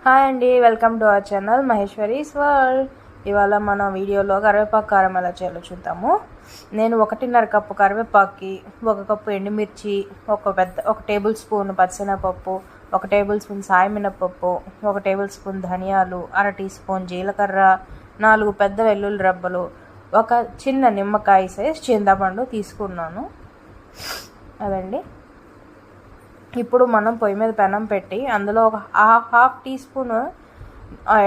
Hi అండి, welcome to our channel Maheshwari's world. ఇవాళ మన వీడియోలో కరివేపాకు కారం ఎలా చేయాలో చూద్దాము. నేను 1.5 కప్పు కరివేపాకుకి 1 కప్పు ఎండుమిర్చి, ఒక టేబుల్ స్పూన్ పచ్చిశనగపప్పు, 1 టేబుల్ స్పూన్ సాయమినపప్పు, 1 టేబుల్ స్పూన్ ధనియాలు, 1/2 టీ స్పూన్ జీలకర్ర, 4 పెద్ద వెల్లుల్లి రబ్బలు, ఒక చిన్న నిమ్మకాయ సైజ్ చింతపండు తీసుకున్నాను. అదండి. ఇప్పుడు మనం పొయ్యి మీద పెనం పెట్టి అందులో ఒక half teaspoon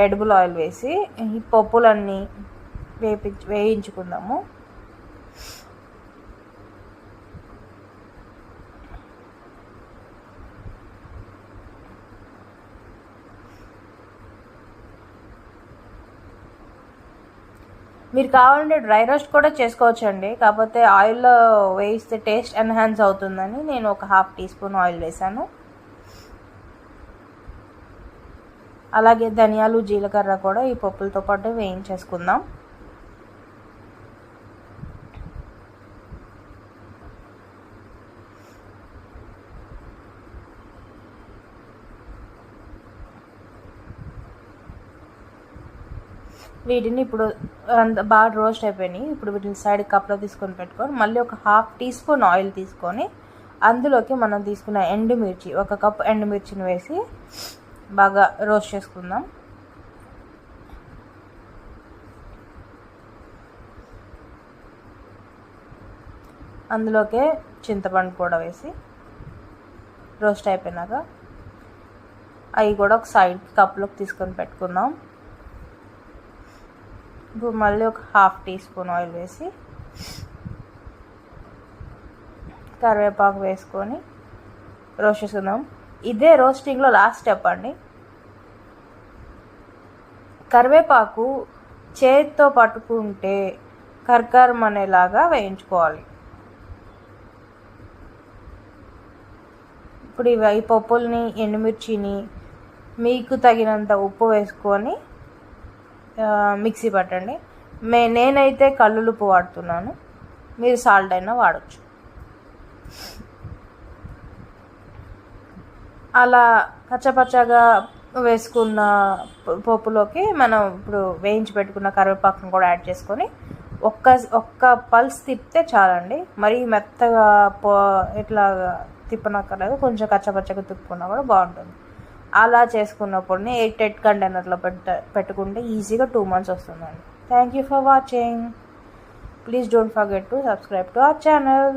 edible oil వేసి ఈ పప్పులన్నీ వేయించుకుందాము. మీరు కావాలంటే డ్రై రోస్ట్ కూడా చేసుకోవచ్చండి, కాకపోతే ఆయిల్లో వేయిస్తే టేస్ట్ ఎన్హాన్స్ అవుతుందని నేను ఒక హాఫ్ టీ స్పూన్ ఆయిల్ వేసాను. అలాగే ధనియాలు జీలకర్ర కూడా ఈ పప్పులతో పాటు వేయించేసుకుందాం. వీటిని ఇప్పుడు బాగా రోస్ట్ అయిపోయినాయి. ఇప్పుడు వీటిని సైడ్ కప్లో తీసుకొని పెట్టుకొని మళ్ళీ ఒక హాఫ్ టీ స్పూన్ ఆయిల్ తీసుకొని అందులోకి మనం తీసుకున్న ఎండుమిర్చి, 1 కప్ ఎండుమిర్చిని వేసి బాగా రోస్ట్ చేసుకుందాం. అందులోకే చింతపండు కూడా వేసి రోస్ట్ అయిపోయినాక అవి కూడా ఒక సైడ్ కప్లోకి తీసుకొని పెట్టుకుందాం. ఇప్పుడు మళ్ళీ ఒక హాఫ్ టీ స్పూన్ ఆయిల్ వేసి కరివేపాకు వేసుకొని రోస్ట్ చేసుకుందాం. ఇదే రోస్టింగ్లో లాస్ట్ స్టెప్ అండి. కరివేపాకు చేతితో పట్టుకుంటే కర్కరం అనేలాగా వేయించుకోవాలి. ఇప్పుడు ఈ పప్పుల్ని, ఎండుమిర్చిని మీకు తగినంత ఉప్పు వేసుకొని మిక్సీ పట్టండి. నేనైతే కల్లులుప్పు వాడుతున్నాను, మీరు సాల్ట్ అయినా వాడచ్చు. అలా కచ్చపచ్చగా వేసుకున్న పప్పులోకి మనం ఇప్పుడు వేయించి పెట్టుకున్న కరివేపాకును కూడా యాడ్ చేసుకొని ఒక్క పల్స్ తిప్పితే చాలండి. మరీ మెత్తగా ఇట్లా తిప్పనక్కర్లేదు, కొంచెం కచ్చపచ్చగా తిప్పుకున్నా కూడా బాగుంటుంది. అలా చేసుకున్నప్పుడు ఎయిట్ కంటైనర్లో పెట్టుకుంటే ఈజీగా 2 months వస్తుందండి. Thank you for watching. Please don't forget to subscribe to our channel.